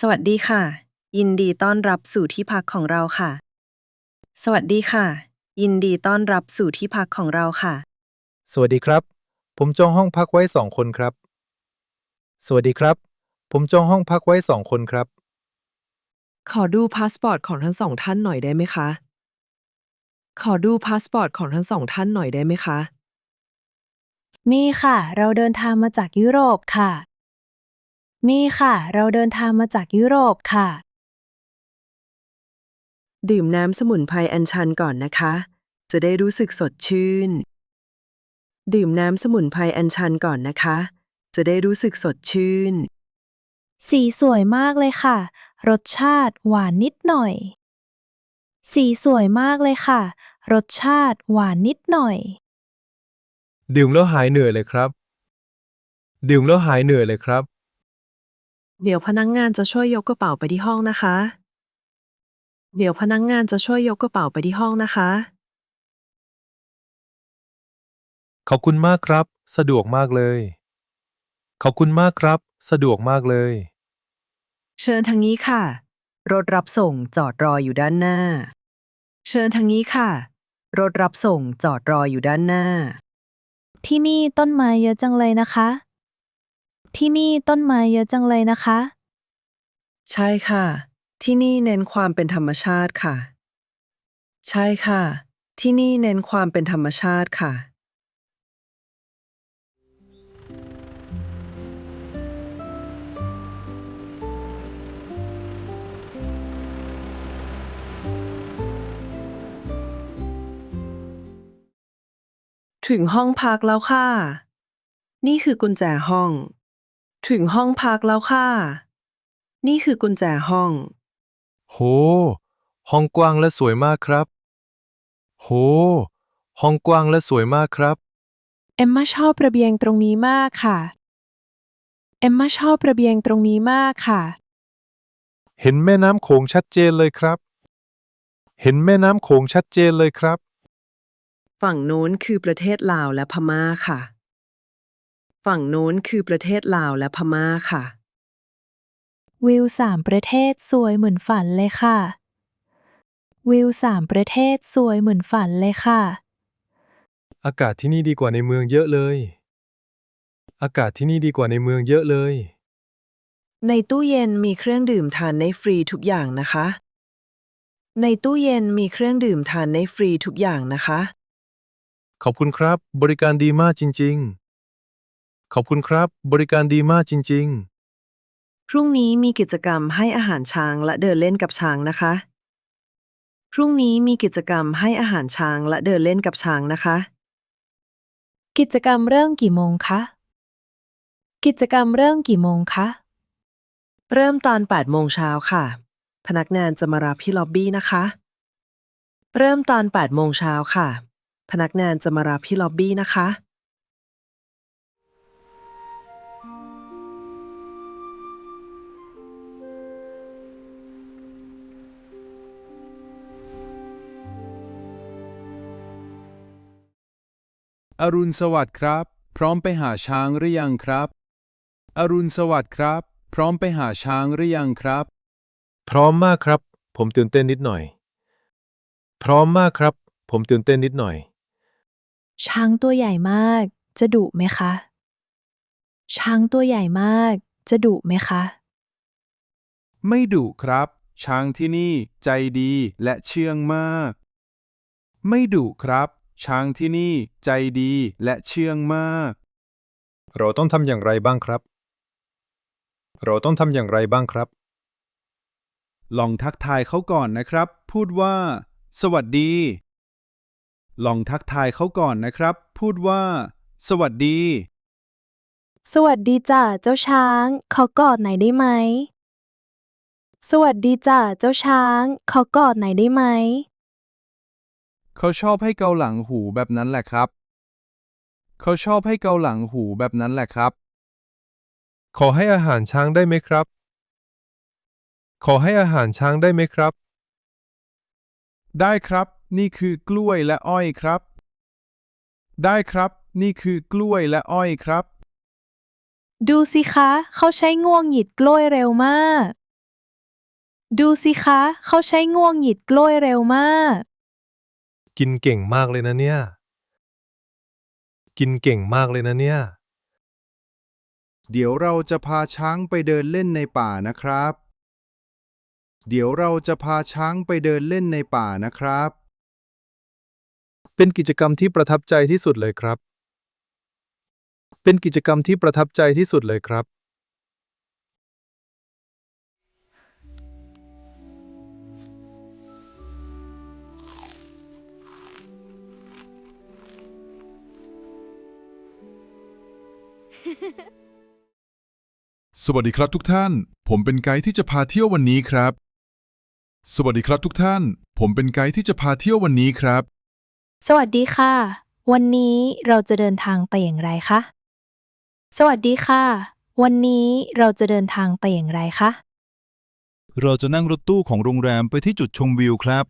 สวัสดีค่ะยินดีต้อนรับสู่ที่พักของเราค่ะสวัสดีค่ะยินดีต้อนรับสู่ที่พักของเราค่ะสวัสดีครับ ผมจองห้องพักไว้2 คนครับ สวัสดีครับ ผมจองห้องพักไว้2 คนครับ ขอดูพาสปอร์ตของทั้งสองท่านหน่อยได้ไหมคะ ขอดูพาสปอร์ตของทั้งสองท่านหน่อยได้ไหมคะ มีค่ะ เราเดินทางมาจากยุโรปค่ะ มีค่ะ เราเดินทางมาจากยุโรปค่ะ ดื่มน้ำสมุนไพรอัญชันก่อนนะคะ จะได้รู้สึกสดชื่น ดื่มน้ำสมุนไพรอัญชันก่อนนะคะ จะได้รู้สึกสดชื่น สีสวยมากเลยค่ะ รสชาติหวานนิดหน่อย สีสวยมากเลยค่ะ รสชาติหวานนิดหน่อย ดื่มแล้วหายเหนื่อยเลยครับ ดื่มแล้วหายเหนื่อยเลยครับ เดี๋ยวพนักงานจะช่วยยกกระเป๋าไปที่ห้องนะคะ เดี๋ยวพนักงานจะช่วยยกกระเป๋าไปที่ห้องนะคะ ขอบคุณมากครับ สะดวกมากเลย ขอบคุณมากครับ สะดวกมากเลย เชิญทางนี้ค่ะ รถรับส่งจอดรออยู่ด้านหน้า เชิญทางนี้ค่ะ รถรับส่งจอดรออยู่ด้านหน้า ที่นี่ต้นไม้เยอะจังเลยนะคะ ที่นี่ต้นไม้เยอะจังเลยนะคะ ใช่ค่ะ ที่นี่เน้นความเป็นธรรมชาติค่ะ ใช่ค่ะ ที่นี่เน้นความเป็นธรรมชาติค่ะ ถึงห้องพักแล้วค่ะ นี่คือกุญแจห้อง ถึงห้องพักแล้วค่ะ นี่คือกุญแจห้อง โห ห้องกว้างและสวยมากครับ โห ห้องกว้างและสวยมากครับ เอมมาชอบระเบียงตรงนี้มากค่ะ เอมมาชอบระเบียงตรงนี้มากค่ะ เห็นแม่น้ำโขงชัดเจนเลยครับ เห็นแม่น้ำโขงชัดเจนเลยครับ ฝั่งโน้นคือประเทศลาวและพม่าค่ะ ฝั่งโน้นคือประเทศลาวและพม่าค่ะ วิว3 ประเทศสวยเหมือนฝันเลยค่ะ วิว3 ประเทศสวยเหมือนฝันเลยค่ะ อากาศที่นี่ดีกว่าในเมืองเยอะเลย อากาศที่นี่ดีกว่าในเมืองเยอะเลย ในตู้เย็นมีเครื่องดื่มทานได้ฟรีทุกอย่างนะคะ ในตู้เย็นมีเครื่องดื่มทานได้ฟรีทุกอย่างนะคะ ขอบคุณครับ บริการดีมากจริงๆ ขอบคุณครับ บริการดีมากจริงพรุ่งนี้มีกิจกรรมให้อาหารช้างและเดินเล่นกับช้างนะคะ พรุ่งนี้มีกิจกรรมให้อาหารช้างและเดินเล่นกับช้างนะคะ กิจกรรมเริ่มกี่โมงคะ กิจกรรมเริ่มกี่โมงคะ เริ่มตอน8โมงเช้าค่ะ พนักงานจะมารับที่ล็อบบี้นะคะ เริ่มตอน8โมงเช้าค่ะ พนักงานจะมารับที่ล็อบบี้นะคะ อรุณสวัสดิ์ครับ พร้อมไปหาช้างหรือยังครับ อรุณสวัสดิ์ครับ พร้อมไปหาช้างหรือยังครับ ๆ พร้อมมากครับ ผมตื่นเต้นนิดหน่อย พร้อมมากครับ ผมตื่นเต้นนิดหน่อย ช้างตัวใหญ่มาก จะดุไหมคะ ช้างตัวใหญ่มาก จะดุไหมคะ ไม่ดุครับ ช้างที่นี่ใจดีและเชื่องมาก ไม่ดุครับ ช้างที่นี่ใจดีและเชื่องมาก เราต้องทำอย่างไรบ้างครับ เราต้องทำอย่างไรบ้างครับ ลองทักทายเขาก่อนนะครับ พูดว่า สวัสดี ลองทักทายเขาก่อนนะครับ พูดว่า สวัสดี สวัสดีจ้ะเจ้าช้าง ขอกอดหน่อยได้ไหม สวัสดีจ้ะเจ้าช้าง ขอกอดหน่อยได้ไหม เขาชอบให้เกาหลังหูแบบนั้นแหละครับ เขาชอบให้เกาหลังหูแบบนั้นแหละครับ ขอให้อาหารช้างได้ไหมครับ ขอให้อาหารช้างได้ไหมครับ ได้ครับ นี่คือกล้วยและอ้อยครับ ได้ครับ นี่คือกล้วยและอ้อยครับ ดูสิคะ เขาใช้งวงหยิดกล้วยเร็วมาก ดูสิคะ เขาใช้งวงหยิดกล้วยเร็วมาก กินเก่งมากเลยนะเนี่ย กินเก่งมากเลยนะเนี่ย เดี๋ยวเราจะพาช้างไปเดินเล่นในป่านะครับ เดี๋ยวเราจะพาช้างไปเดินเล่นในป่านะครับ เป็นกิจกรรมที่ประทับใจที่สุดเลยครับ เป็นกิจกรรมที่ประทับใจที่สุดเลยครับ สวัสดีครับทุกท่าน ผมเป็นไกด์ที่จะพาเที่ยววันนี้ครับ สวัสดีครับทุกท่าน ผมเป็นไกด์ที่จะพาเที่ยววันนี้ครับ สวัสดีค่ะ วันนี้เราจะเดินทางไปอย่างไรคะ สวัสดีค่ะ วันนี้เราจะเดินทางไปอย่างไรคะ เราจะนั่งรถตู้ของโรงแรมไปที่จุดชมวิวครับ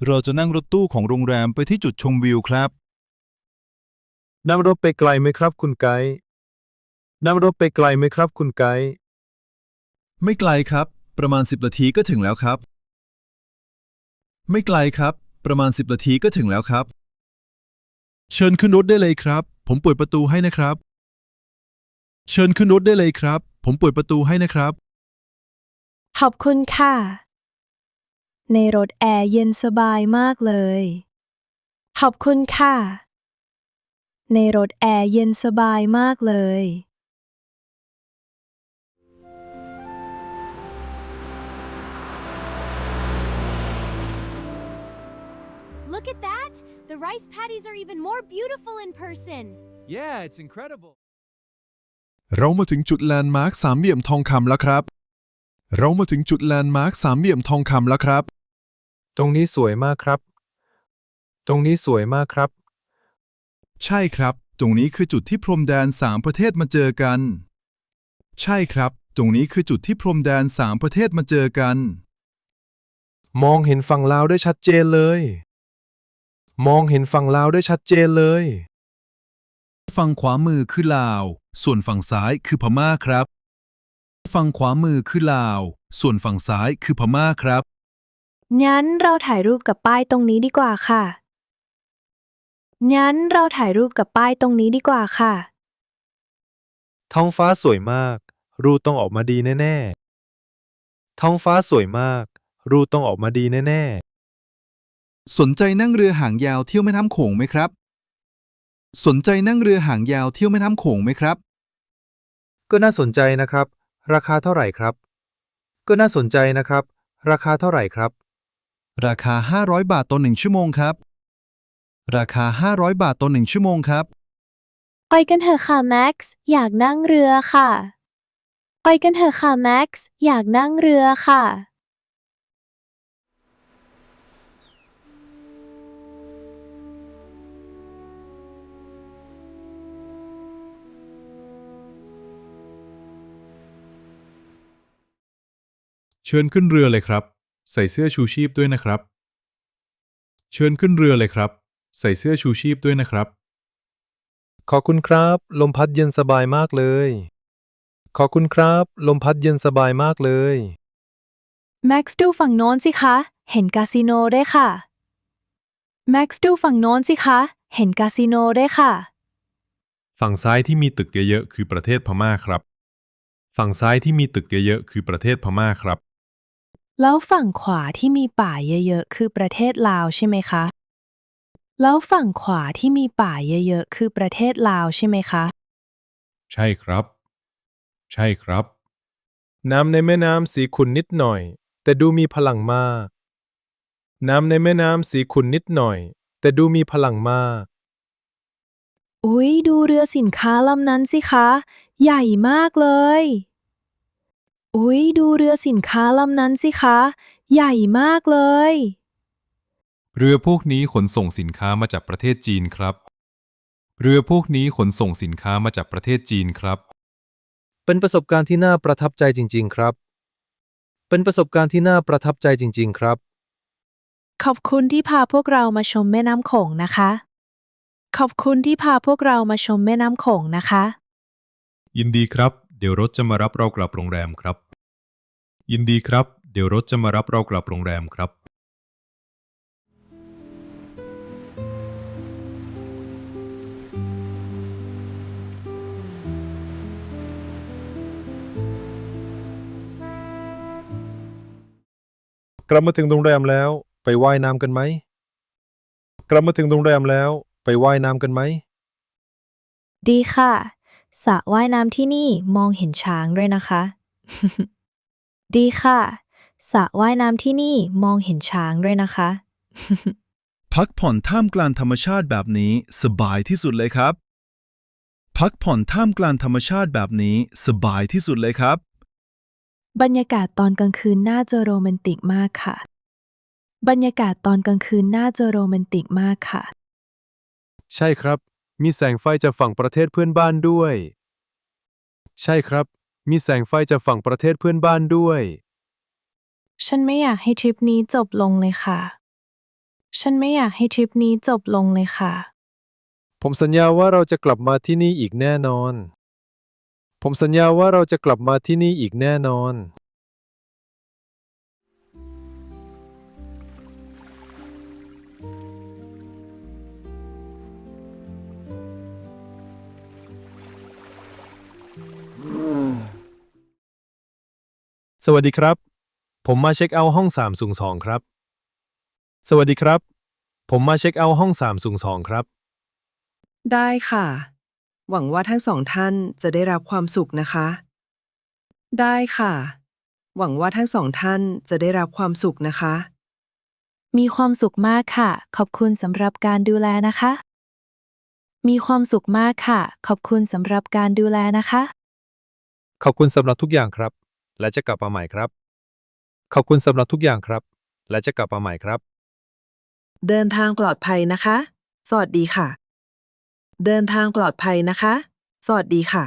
เราจะนั่งรถตู้ของโรงแรมไปที่จุดชมวิวครับ นั่งรถไปไกลไหมครับคุณไกด์นั่งรถไปไกลไหมครับคุณไกด์ ไม่ไกลครับ ประมาณ10 นาทีก็ถึงแล้วครับ ไม่ไกลครับ ประมาณ10 นาทีก็ถึงแล้วครับ เชิญขึ้นรถได้เลยครับ ผมเปิดประตูให้นะครับ เชิญขึ้นรถได้เลยครับ ผมเปิดประตูให้นะครับ ขอบคุณค่ะ ในรถแอร์เย็นสบายมากเลย ขอบคุณค่ะ ในรถแอร์เย็นสบายมากเลย Look at that! The rice patties are even more beautiful in person. Yeah it's incredible เรามาถึงจุดแลนด์มาร์คสามเหลี่ยมทองคำแล้วครับ เรามาถึงจุดแลนด์มาร์คสามเหลี่ยมทองคำแล้วครับ ตรงนี้สวยมากครับ ตรงนี้สวยมากครับ ใช่ครับ ตรงนี้คือจุดที่พรมแดน3ประเทศมาเจอกัน ใช่ครับ ตรงนี้คือจุดที่พรมแดน3ประเทศมาเจอกัน มองเห็นฝั่งลาวได้ชัดเจนเลย มองเห็นฝั่งลาวได้ชัดเจนเลย ฝั่งขวามือคือลาว ส่วนฝั่งซ้ายคือพม่าครับ ฝั่งขวามือคือลาว ส่วนฝั่งซ้ายคือพม่าครับ งั้นเราถ่ายรูปกับป้ายตรงนี้ดีกว่าค่ะ งั้นเราถ่ายรูปกับป้ายตรงนี้ดีกว่าค่ะ ท้องฟ้าสวยมาก รูปต้องออกมาดีแน่ๆ ท้องฟ้าสวยมาก รูปต้องออกมาดีแน่ๆ สนใจนั่งเรือหางยาวเที่ยวแม่น้ำโขงไหมครับ สนใจนั่งเรือหางยาวเที่ยวแม่น้ำโขงไหมครับ ก็น่าสนใจนะครับ ราคาเท่าไหร่ครับ ก็น่าสนใจนะครับ ราคาเท่าไหร่ครับ ราคา500 บาทต่อ1ชั่วโมงครับ ราคา500 บาทต่อ1ชั่วโมงครับ ไปกันเถอะค่ะแม็กซ์อยากนั่งเรือค่ะ ไปกันเถอะค่ะแม็กซ์อยากนั่งเรือค่ะ เชิญขึ้นเรือเลยครับ ใส่เสื้อชูชีพด้วยนะครับ เชิญขึ้นเรือเลยครับ ใส่เสื้อชูชีพด้วยนะครับ ขอบคุณครับ ลมพัดเย็นสบายมากเลย ขอบคุณครับ ลมพัดเย็นสบายมากเลย แม็กซ์ดูฝั่งโน้นสิคะ เห็นคาสิโนด้วยค่ะ แม็กซ์ดูฝั่งโน้นสิคะ เห็นคาสิโนด้วยค่ะ ฝั่งซ้ายที่มีตึกเยอะๆคือประเทศพม่าครับ ฝั่งซ้ายที่มีตึกเยอะๆคือประเทศพม่าครับ แล้วฝั่งขวาที่มีป่าเยอะๆ คือประเทศลาวใช่ไหมคะ แล้วฝั่งขวาที่มีป่าเยอะๆ คือประเทศลาวใช่ไหมคะ ใช่ครับ ใช่ครับ น้ำในแม่น้ำสีขุ่นนิดหน่อย แต่ดูมีพลังมาก น้ำในแม่น้ำสีขุ่นนิดหน่อย แต่ดูมีพลังมาก อุ๊ย ดูเรือสินค้าลำนั้นสิคะ ใหญ่มากเลย อุ๊ย ดูเรือสินค้าลำนั้นสิคะ ใหญ่มากเลย เรือพวกนี้ขนส่งสินค้ามาจากประเทศจีนครับ เรือพวกนี้ขนส่งสินค้ามาจากประเทศจีนครับ เป็นประสบการณ์ที่น่าประทับใจจริงๆครับ เป็นประสบการณ์ที่น่าประทับใจจริงๆครับ ขอบคุณที่พาพวกเรามาชมแม่น้ำโขงนะคะ ขอบคุณที่พาพวกเรามาชมแม่น้ำโขงนะคะ ยินดีครับ เดี๋ยวรถจะมารับเรากลับโรงแรมครับ ยินดีครับ เดี๋ยวรถจะมารับเรากลับโรงแรมครับ กลับมาถึงโรงแรมแล้ว ไปว่ายน้ำกันไหม กลับมาถึงโรงแรมแล้ว ไปว่ายน้ำกันไหม ดีค่ะสระว่ายน้ำที่นี่มองเห็นช้างด้วยนะคะ ดีค่ะสระว่ายน้ำที่นี่มองเห็นช้างด้วยนะคะ พักผ่อนท่ามกลางธรรมชาติแบบนี้สบายที่สุดเลยครับ พักผ่อนท่ามกลางธรรมชาติแบบนี้สบายที่สุดเลยครับ บรรยากาศตอนกลางคืนน่าจะโรแมนติกมากค่ะ บรรยากาศตอนกลางคืนน่าจะโรแมนติกมากค่ะ ใช่ครับ มีแสงไฟจากฝั่งประเทศเพื่อนบ้านด้วย ใช่ครับ มีแสงไฟจากฝั่งประเทศเพื่อนบ้านด้วย ฉันไม่อยากให้ทริปนี้จบลงเลยค่ะ ฉันไม่อยากให้ทริปนี้จบลงเลยค่ะ ผมสัญญาว่าเราจะกลับมาที่นี่อีกแน่นอน ผมสัญญาว่าเราจะกลับมาที่นี่อีกแน่นอน สวัสดีครับ ผมมาเช็คเอาท์ห้อง302ครับ สวัสดีครับ ผมมาเช็คเอาท์ห้อง302ครับ ได้ค่ะ หวังว่าทั้งสองท่านจะได้รับความสุขนะคะ ได้ค่ะ หวังว่าทั้งสองท่านจะได้รับความสุขนะคะ มีความสุขมากค่ะ ขอบคุณสำหรับการดูแลนะคะ มีความสุขมากค่ะ ขอบคุณสำหรับการดูแลนะคะ ขอบคุณสำหรับทุกอย่างครับ และจะกลับมาใหม่ครับ ขอบคุณสำหรับทุกอย่างครับ และจะกลับมาใหม่ครับ เดินทางปลอดภัยนะคะ สวัสดีค่ะ เดินทางปลอดภัยนะคะ สวัสดีค่ะ